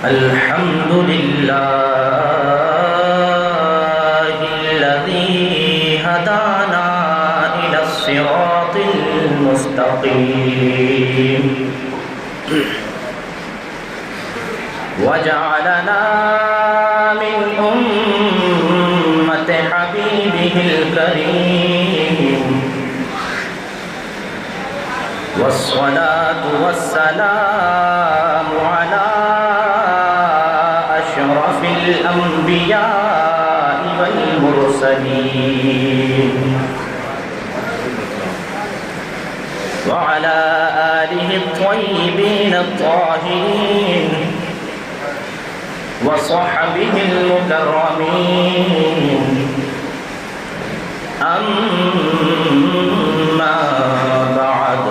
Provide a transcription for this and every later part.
الحمد لله الذي هدانا إلى الصراط المستقيم وجعلنا من أمة حبيبه الكريم والصلاة والسلام على أشرف الأنبياء والمرسلين وعلى آله الطيبين الطاهرين وصحبه المكرمين أما بعد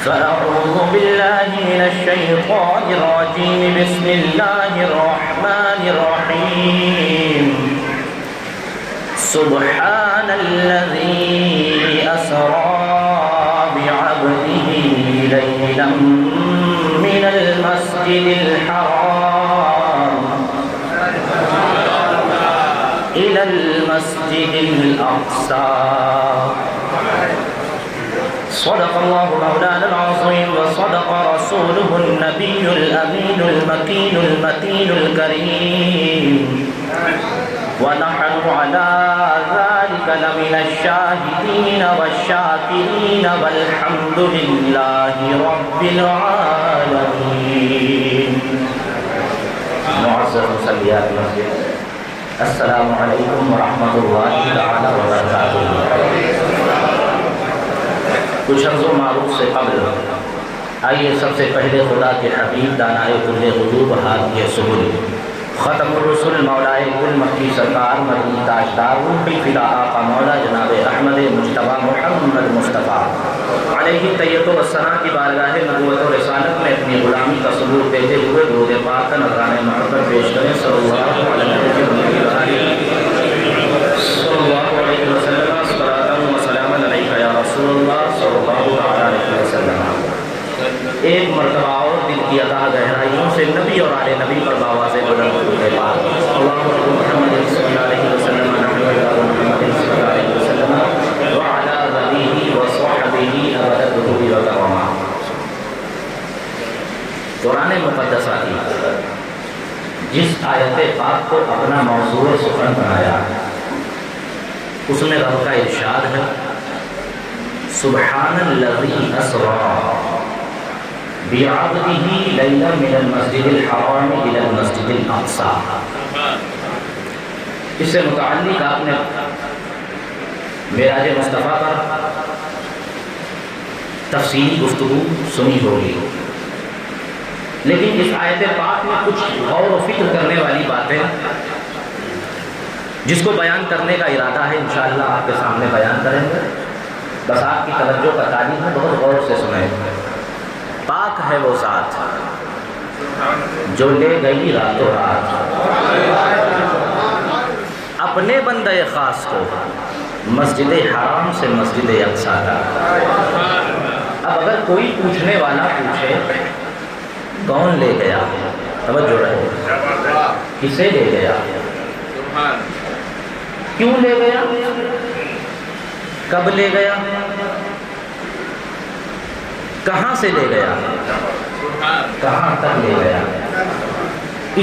فأعوذ بالله من الشيطان الرجيم بسم الله الرحمن الرحيم سبحان الذي أسرى بعبده ليلا من المسجد الحرام إلى المسجد الأقصى صدق الله مولانا العظيم وصدق رسوله النبي الأمين المكين المتين الكريم ونحن على ذلك لمن الشاهدين والشاكرين والحمد لله رب العالمين. معزز مصليات المسجد السلام علیکم ورحمۃ اللہ تعالی وبرکاتہ. کچھ عرض و معروف سے قبل آئیے سب سے پہلے خدا کے حبیب دانائے کل غیوب ہادی سبل ختم الرسل مولائے کل مکی سرکار مدنی تاجدار روحی فدا آقا مولا جناب احمد مجتبی محمد مصطفیٰ علیہ طیب و ثنا کی بارگاہ نبوت و رسالت میں اپنی غلامی کا ثبوت دیتے ہوئے درود پاک کا نذرانہ محبت پیش کریں صلی اللہ علیہ وسلم. رسول اللہ صلی اللہ علیہ وسلم. ایک مرتبہ اور دل کی عطا گہرائیوں سے نبی اور آل نبی پر باواز بلند درود پاک. اللہم صل محمد صلی اللہ علیہ وسلم محمد صلی اللہ علیہ وسلم وعلی آلہ وصحبہ ابد الدہور وکرما. قرآن مقدسہ کی جس آیت پاک کو اپنا موضوع سخن بنایا اس میں رب کا ارشاد ہے سبحان الذی اسری بعبدہ لیلا من المسجد الحرام الی المسجد الاقصی. اس سے متعلق آپ نے معراج مصطفیٰ پر تفصیلی گفتگو سنی ہوگی، لیکن اس آیت پاک میں کچھ غور و فکر کرنے والی باتیں جس کو بیان کرنے کا ارادہ ہے انشاءاللہ آپ کے سامنے بیان کریں گے. بس آپ کی توجہ کا تعلیم ہے، بہت غور سے سنیں. پاک ہے وہ ذات جو لے گئی راتوں رات اپنے بندے خاص کو مسجد حرام سے مسجد اقصی تک. اب اگر کوئی پوچھنے والا پوچھے کون لے گیا، توجہ رہے، کسے لے گیا، کیوں لے گیا، کب لے گیا، کہاں سے لے گیا، کہاں تک لے گیا،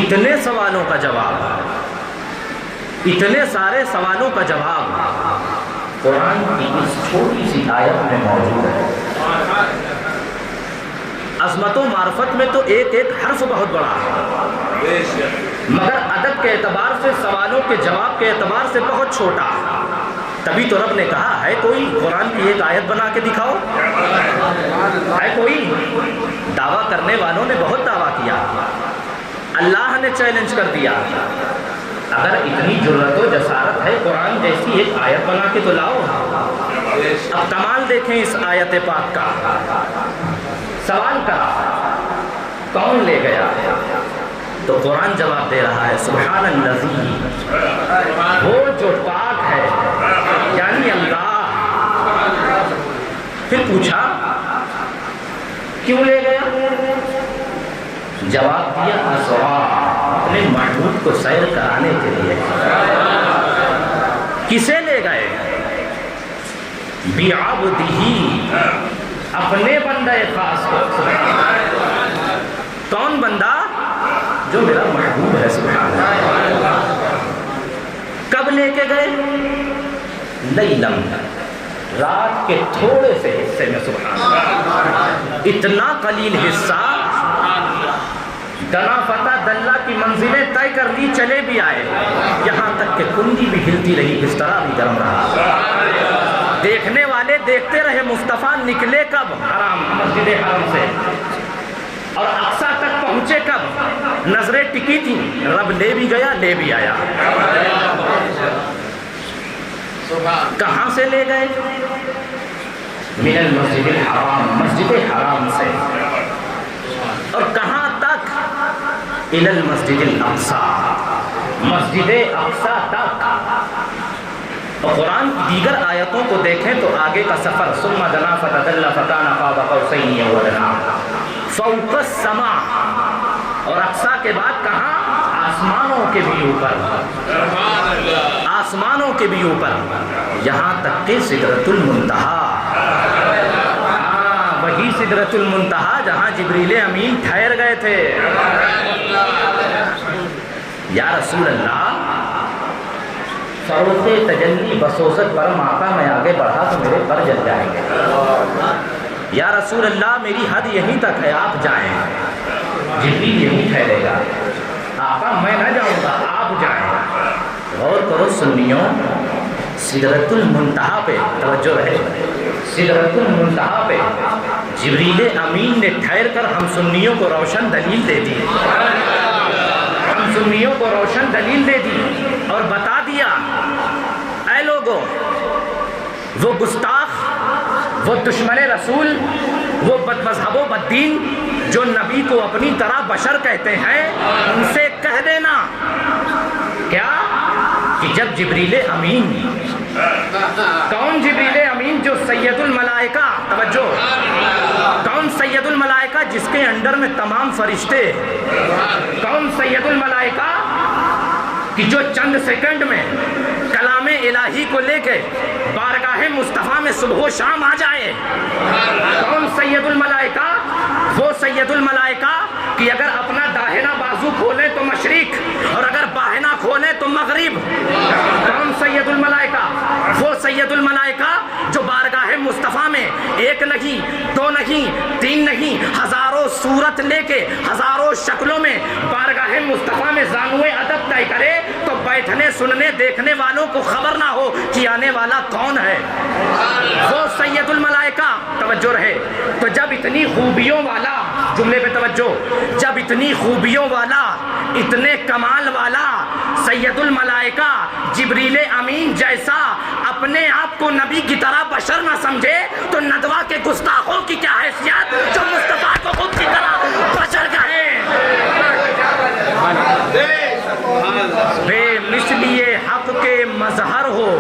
اتنے سوالوں کا جواب، اتنے سارے سوالوں کا جواب قرآن کی اس چھوٹی سی آیت میں موجود ہے. عظمت و معرفت میں تو ایک ایک حرف بہت بڑا ہے، مگر ادب کے اعتبار سے، سوالوں کے جواب کے اعتبار سے بہت چھوٹا. تبھی تو رب نے کہا ہے کوئی قرآن کی ایک آیت بنا کے دکھاؤ، ہے کوئی. دعویٰ کرنے والوں نے بہت دعویٰ کیا، اللہ نے چیلنج کر دیا اگر اتنی جرأت و جسارت ہے قرآن جیسی ایک آیت بنا کے تو لاؤ. اب کمال دیکھیں اس آیت پاک کا. سوال کرا کون لے گیا، تو قرآن جواب دے رہا ہے سبحان الذی، وہ جو پاک ہے یعنی اللہ. پھر پوچھا کیوں لے گیا، جواب دیا اسوا، اپنے محبوب کو سیر کرانے کے لیے۔ کسے لے گئے؟ بعبدہ، اپنے بندہ خاص کو۔ کون بندہ؟ جو میرا محبوب ہے، سبحان اللہ۔ کب لے کے گئے؟ لیلم، رات کے تھوڑے سے حصے میں، سبحان اللہ۔ اتنا قلیل حصہ، دنا فتح دلہ کی منزلیں طے کر لی، چلے بھی آئے، یہاں تک کہ کنڈی بھی ہلتی رہی، بسترا بھی گرم رہا۔ دیکھنے والے دیکھتے رہے مصطفیٰ نکلے کب حرام، مسجد حرم سے، اور اقصیٰ تک پہنچے کب؟ نظریں ٹکی تھیں، رب لے بھی گیا، لے بھی آیا۔ کہاں سے لے گئے؟ من المسجد الحرام، مسجد حرام سے۔ اور کہاں تک؟ الی المسجد الاقصیٰ، مسجد اقصیٰ تک۔ اور قرآن کی دیگر آیتوں کو دیکھیں تو آگے کا سفر، ثم دنا فتدلی فکان قاب قوسین او ادنیٰ فوق السماء، اور اقصیٰ کے بعد کہاں؟ آسمانوں کے بھی اوپر، آسمانوں کے بھی اوپر، یہاں تک کہ سدرۃ المنتہا، وہی سدرۃ المنتہا جہاں جبریل امین ٹھہر گئے تھے۔ یا رسول اللہ، فروغ تجلی بسوست پر آقا میں آگے بڑھا تو میرے پر جل جائیں گے۔ یا رسول اللہ، میری حد یہیں تک ہے، آپ جائیں، جبریل یہیں ٹھہرے گا، آقا میں نہ جاؤں گا، آپ جائیں۔ غور کرو سنیوں، سدرۃ المنتہا پہ توجہ رہے، سدرۃ المنتہا پہ جبریل امین نے ٹھہر کر ہم سنیوں کو روشن دلیل دے دی، ہم سنیوں کو روشن دلیل دے دی اور بتا دیا، اے لوگوں، وہ گستاخ، وہ دشمن رسول، وہ بد مذہب و بد دین جو نبی کو اپنی طرح بشر کہتے ہیں، ان سے کہہ دینا کیا کہ جب جبریل امین، کون جبریل امین؟ جو سید الملائکہ، توجہ، کون سید الملائکہ؟ جس کے انڈر میں تمام فرشتے، کون سید الملائکہ؟ کہ جو چند سیکنڈ میں کلام الہی کو لے کے بارگاہ مصطفیٰ میں صبح و شام آ جائے۔ کون سید الملائکہ؟ وہ سید الملائکہ کہ اگر اپنا داہنا بازو کھولیں تو مشرق اور اگر باہنا کھولیں تو مغرب۔ کون سید الملائکہ؟ وہ سید الملائکہ جو بارگاہ مصطفیٰ میں ایک نہیں، دو نہیں، تین نہیں، ہزاروں صورت لے کے ہزاروں شکلوں میں بارگاہ مصطفیٰ میں زانوئے ادب طے کرے تو بیٹھنے سننے دیکھنے والوں کو خبر نہ ہو کہ آنے والا کون ہے۔ وہ سید الملائکہ، توجہ رہے، تو جب اتنی خوبیوں والا، جملے پہ توجہ، جب اتنی خوبیوں والا، اتنے کمال والا سید الملائکہ جبریل امین جیسا اپنے آپ کو نبی کی طرح بشر نہ سمجھے تو ندوہ کے گستاخوں کی کیا حیثیت جو مصطفیٰ کو خود کی طرح بشر کہیں۔ بے مثلی حق کے مظہر ہو،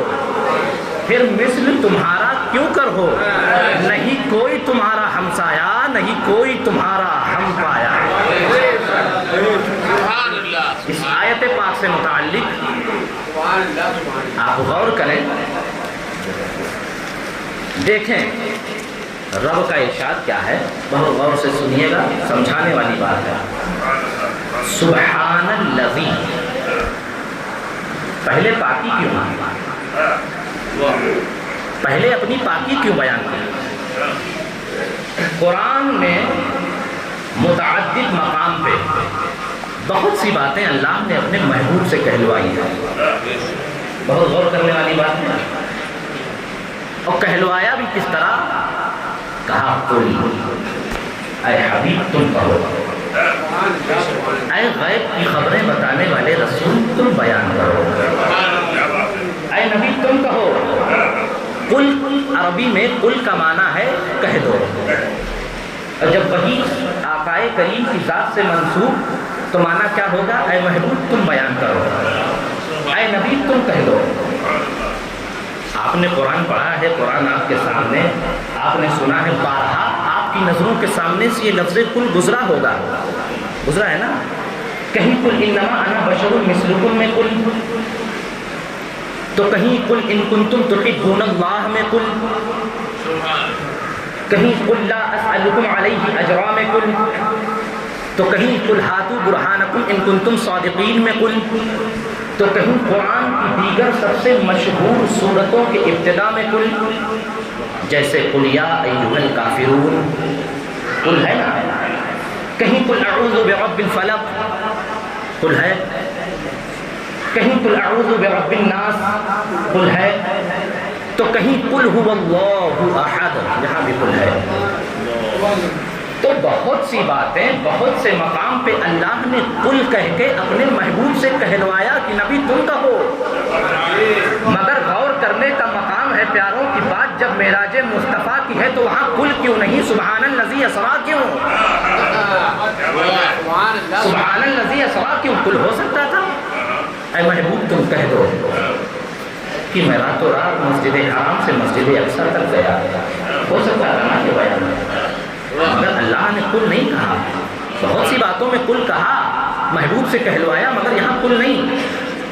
پھر مثل تمہارا کیوں کر ہو، نہیں کوئی تمہارا ہمسایا، نہیں کوئی تمہارا ہم پایا۔ اس آیت پاک سے متعلق آپ غور کریں، دیکھیں رب کا ارشاد کیا ہے، بہت غور سے سنیے گا، سمجھانے والی بات ہے۔ سبحان الذی، پہلے پاکی کیوں، پہلے اپنی پاکی کیوں بیان کی؟ قرآن میں متعدد مقام پہ بہت سی باتیں اللہ نے اپنے محبوب سے کہلوائی ہیں، بہت غور کرنے والی بات ہے۔ اور کہلوایا بھی کس طرح؟ کہا قل، اے حبیب تم کہو، اے غیب کی خبریں بتانے والے رسول تم بیان کرو، اے نبی تم کہو۔ قل عربی میں قل کا معنی ہے کہہ دو، اور جب وہی آقائے کریم کی ذات سے منسوب تو معنی کیا ہوگا؟ اے محبوب تم بیان کرو، اے نبی تم کہہ دو۔ آپ نے قرآن پڑھا ہے، قرآن آپ کے سامنے، آپ نے سنا ہے، بارہا آپ کی نظروں کے سامنے سے یہ لفظ قل گزرا ہوگا، گزرا ہے نا. کہیں قل انما انا بشر مثلکم میں قل، تو کہیں قل ان کنتم تحبون اللہ میں قل، کہیں قل لا اسألکم علیہ اجرا میں قل، تو کہیں قل ہاتوا برہانکم ان کنتم صادقین میں قل، تو کہیں قرآن کی دیگر سب سے مشہور سورتوں کے ابتدا میں قل، جیسے قل یا ایھا الکافرون قل ہے نا، کہیں قل اعوذ برب الفلق قل ہے، کہیں قل اعوذ برب الناس قل ہے، تو کہیں قل هو اللہ احد یہاں بھی قل ہے. تو بہت سی باتیں، بہت سے مقام پہ اللہ نے قل کہہ کے اپنے محبوب سے کہلوایا کہ نبی تم کہو. مگر غور کرنے کا مقام ہے پیاروں کی بات جب معراج مصطفیٰ کی ہے تو وہاں قل کیوں نہیں، سبحان الذی اسریٰ کیوں، سبحان الذی اسریٰ کیوں؟ قل ہو سکتا تھا. اے محبوب تم کہہ دو کہ میں راتوں رات مسجد حرام سے مسجد اقصیٰ تک گیا، ہو سکتا تھا نا کہ بیان، مگر اللہ نے قل نہیں کہا. بہت سی باتوں میں قل کہا، محبوب سے کہلوایا، مگر یہاں قل نہیں،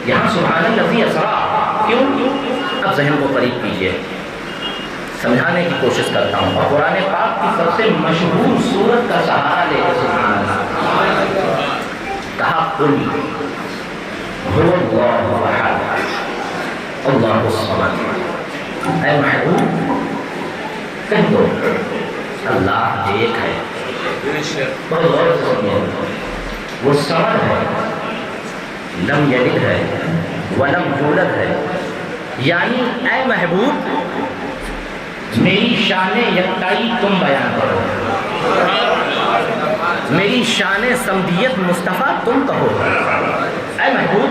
یہاں سبحان الذی اسریٰ کیوں؟ اب ذہن کو قریب کیجئے، سمجھانے کی کوشش کرتا ہوں. اور قرآن پاک کی سب سے مشہور سورت کا سہارا لے کر سبحان اللہ کہا قل هو اللہ احد اللہ الصمد. اے محبوب کہہ دو اللہ ایک ہے. بہت غور سے سنیے، وہ صمد ہے، لم یلد ہے ولم یولد ہے. یعنی اے محبوب میری شان یکتائی تم بیان کرو، میری شان صمدیت مصطفیٰ تم کہو. اے محبوب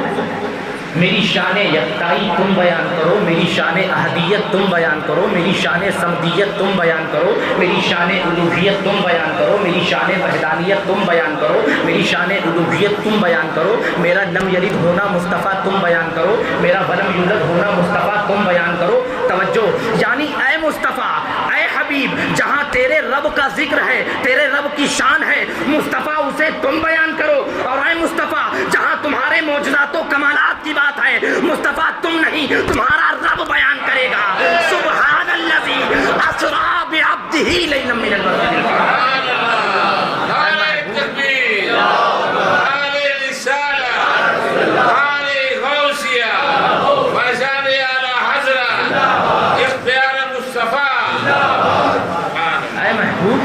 میری شان یکتائی تم بیان کرو، میری شان احدیت تم بیان کرو، میری شان صمدیت تم بیان کرو، میری شان الوہیت تم بیان کرو، میری شان وحدانیت تم بیان کرو، میری شان الوہیت تم بیان کرو، میرا لم یلد ہونا مصطفیٰ تم بیان کرو، میرا ولم یولد ہونا مصطفیٰ تم بیان کرو. توجہ، یعنی اے مصطفیٰ، اے حبیب، جہاں تیرے رب کا ذکر ہے، تیرے رب کی شان ہے، مصطفیٰ اسے تم بیان کرو. اور اے مصطفیٰ جہاں تمہارے معجزات و کمالات کی بات ہے، مصطفیٰ تم نہیں، تمہارا رب بیان کرے گا. سبحان الذی اسریٰ بعبدہ لیلا من المسجد الحرام. اے محبوب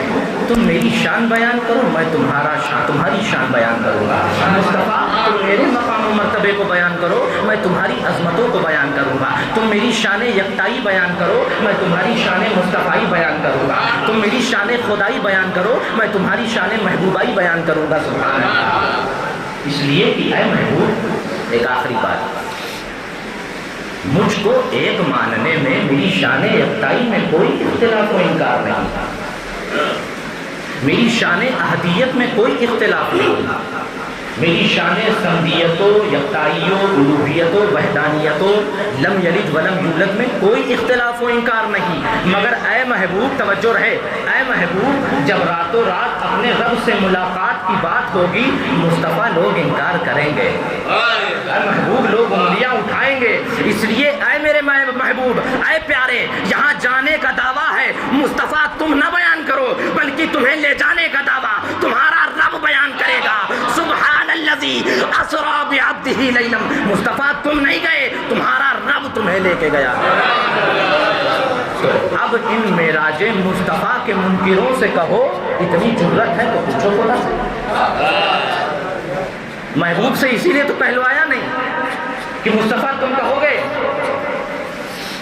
تم میری شان بیان کرو، میں تمہاری شان بیان کروں گا. مصطفیٰ تم میرے مقام و مرتبے کو بیان کرو، میں تمہاری عظمتوں کو بیان کروں گا. تم میری شان یکتائی بیان کرو، میں تمہاری شان مصطفائی بیان کروں گا. تم میری شان خدائی بیان کرو، میں تمہاری شان محبوبائی بیان کروں گا. سبحان اللہ. اس لیے کہ اے محبوب ایک آخری بات، مجھ کو ایک ماننے میں میری شان یکتائی میں کوئی اختلاف و انکار نہیں تھا، میری شان احدیت میں کوئی اختلاف نہیں، میری شان صمدیت و یکتائی و الوہیت و وحدانیت و لم یلد ولم یولد میں کوئی اختلاف و انکار نہیں. مگر اے محبوب توجہ رہے، اے محبوب جب راتوں رات اپنے رب سے ملاقات کی بات ہوگی مصطفیٰ لوگ انکار کریں گے، اے محبوب لوگ انگلیاں اٹھائیں گے. اس لیے اے میرے محبوب، اے پیارے، یہاں جانے کا دعویٰ ہے، مصطفیٰ تم نہ بیان کرو بلکہ تمہیں لے جانے کا دعویٰ تمہارا رب بیان کرے گا. سبحان الذی اسریٰ بعبدہ لیلا. مصطفیٰ تم نہیں گئے، تمہارا رب تمہیں لے کے گیا. تو اب ان معراج مصطفیٰ کے منکروں سے کہو اتنی جرت ہے تو پوچھو خدا سے. محبوب سے اسی لیے تو کہلوایا نہیں کہ مصطفیٰ تم کہو گے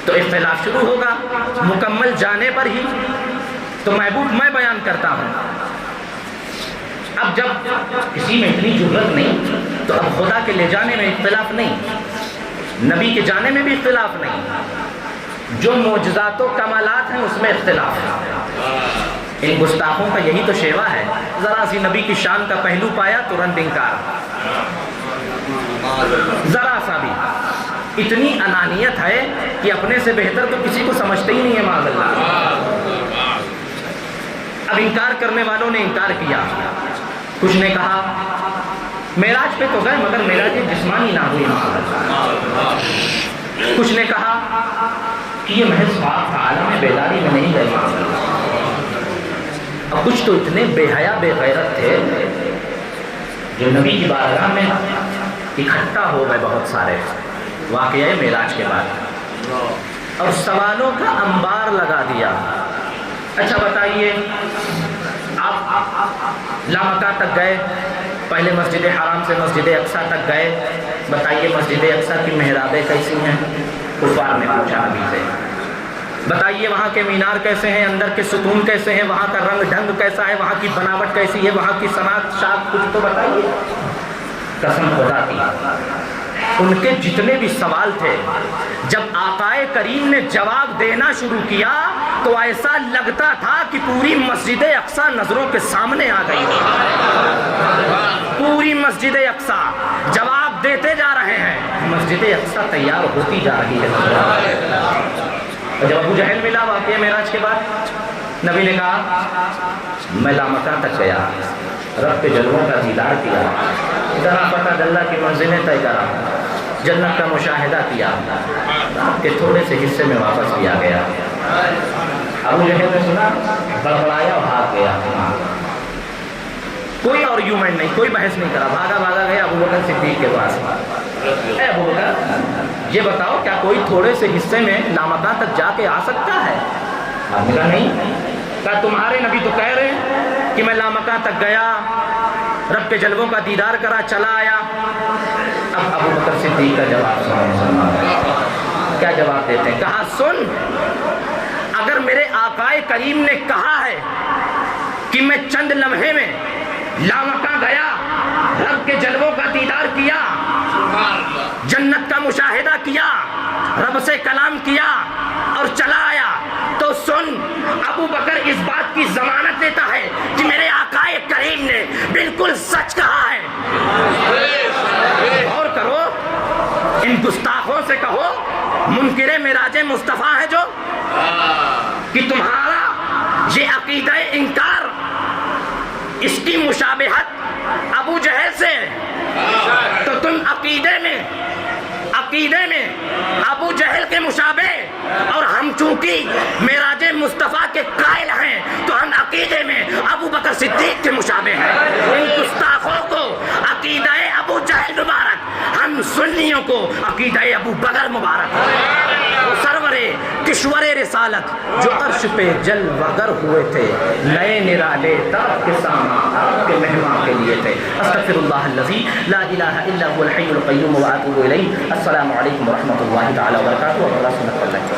تو اختلاف شروع ہوگا. مکمل جانے پر ہی تو محبوب میں بیان کرتا ہوں. اب جب کسی میں اتنی جرت نہیں تو اب خدا کے لے جانے میں اختلاف نہیں، نبی کے جانے میں بھی اختلاف نہیں، جو معجزات و کمالات ہیں اس میں اختلاف ہے. ان گستاخوں کا یہی تو شیوا ہے، ذرا سی نبی کی شان کا پہلو پایا ترنت انکار، ذرا سا بھی. اتنی انانیت ہے کہ اپنے سے بہتر تو کسی کو سمجھتے ہی نہیں ہے معاذ اللہ. اب انکار کرنے والوں نے انکار کیا، کچھ نے کہا معراج پہ تو گئے مگر معراج جسمانی نہ ہوئی. کچھ نے کہا کہ یہ محض خواب تھا، عالم بیداری میں نہیں گئے. اور کچھ تو اتنے بے حیا بے غیرت تھے جو نبی کی بارگاہ میں اکٹھا ہو گئے بہت سارے واقعہ معراج کے بعد، اور سوالوں کا انبار لگا دیا. اچھا بتائیے، آپ لامکہ تک گئے، پہلے مسجد حرام سے مسجد اقصیٰ تک گئے، بتائیے مسجد اقصیٰ کی محرابیں کیسی ہیں؟ کفار نے پوچھا نبی سے. بتائیے وہاں کے مینار کیسے ہیں، اندر کے ستون کیسے ہیں، وہاں کا رنگ ڈھنگ کیسا ہے، وہاں کی بناوٹ کیسی ہے، وہاں کی صنعت شاد کچھ تو بتائیے. قسم خدا کی ان کے جتنے بھی سوال تھے جب آقائے کریم نے جواب دینا شروع کیا تو ایسا لگتا تھا کہ پوری مسجد اقصیٰ نظروں کے سامنے آ گئی. پوری مسجد اقصیٰ جواب دیتے جا رہے ہیں، مسجد اقصیٰ تیار ہوتی جا رہی ہے. جب ابو جہل ملا واقعہ معراج کے بعد، نبی نے کہا میں لامکہ تک گیا، رب کے جلووں کا دیدار کیا، ذرا پتہ اللہ کی منزلیں طے کرا، جنت کا مشاہدہ کیا، رات کے تھوڑے سے حصے میں واپس بھی آ گیا. ابو جہل نے سنا، بڑبڑایا اور بھاگ گیا. کوئی آرگیومنٹ نہیں، کوئی بحث نہیں کرا، بھاگا گیا ابو بکر صدیق کے پاس. اے ابو بکر یہ بتاؤ کیا کوئی تھوڑے سے حصے میں لامکہ تک جا کے آ سکتا ہے؟ آپ نے کہا نہیں. کہا تمہارے نبی تو کہہ رہے ہیں کہ میں لامکہ تک گیا، رب کے جلووں کا دیدار کرا، چلا آیا. اب ابو بکر صدیق کا جواب سنیں، کیا جواب دیتے ہیں؟ کہا سن، اگر میرے آقائے کریم نے کہا ہے کہ میں چند لمحے میں لامکہ گیا، رب کے جلووں کا دیدار کیا، جنت کا مشاہدہ کیا، رب سے کلام کیا اور چلا آیا، تو سن ابو بکر اس بات کی ضمانت دیتا ہے کہ میرے آقائے کریم نے بالکل سچ کہا ہے. غور کرو، ان گستاخوں سے کہو منکر معراج مصطفیٰ ہے جو، کہ تمہارا یہ عقیدہ انکار، اس کی مشابہت ابو جہل سے، تو تم عقیدے میں ابو جہل کے مشابہ، اور ہم چونکہ معراج مصطفیٰ کے قائل ہیں تو ہم عقیدے میں ابو بکر صدیق کے مشابہ ہیں. ان گستاخوں کو عقیدہ ابو جہل مبارک، ہم سنیوں کو عقیدہ ابو بکر مبارک. وہ سرورے کشور رسالت جو عرش پہ جلوگر ہوئے تھے، نئے نرالے طرف کے سامان آپ کے مہمان کے لیے تھے. استغفر اللہ الذی لا الہ الا هو الحی القیوم واتوب الیہ. السلام علیکم ورحمۃ اللہ تعالی وبرکاتہ. اور اللہ سنت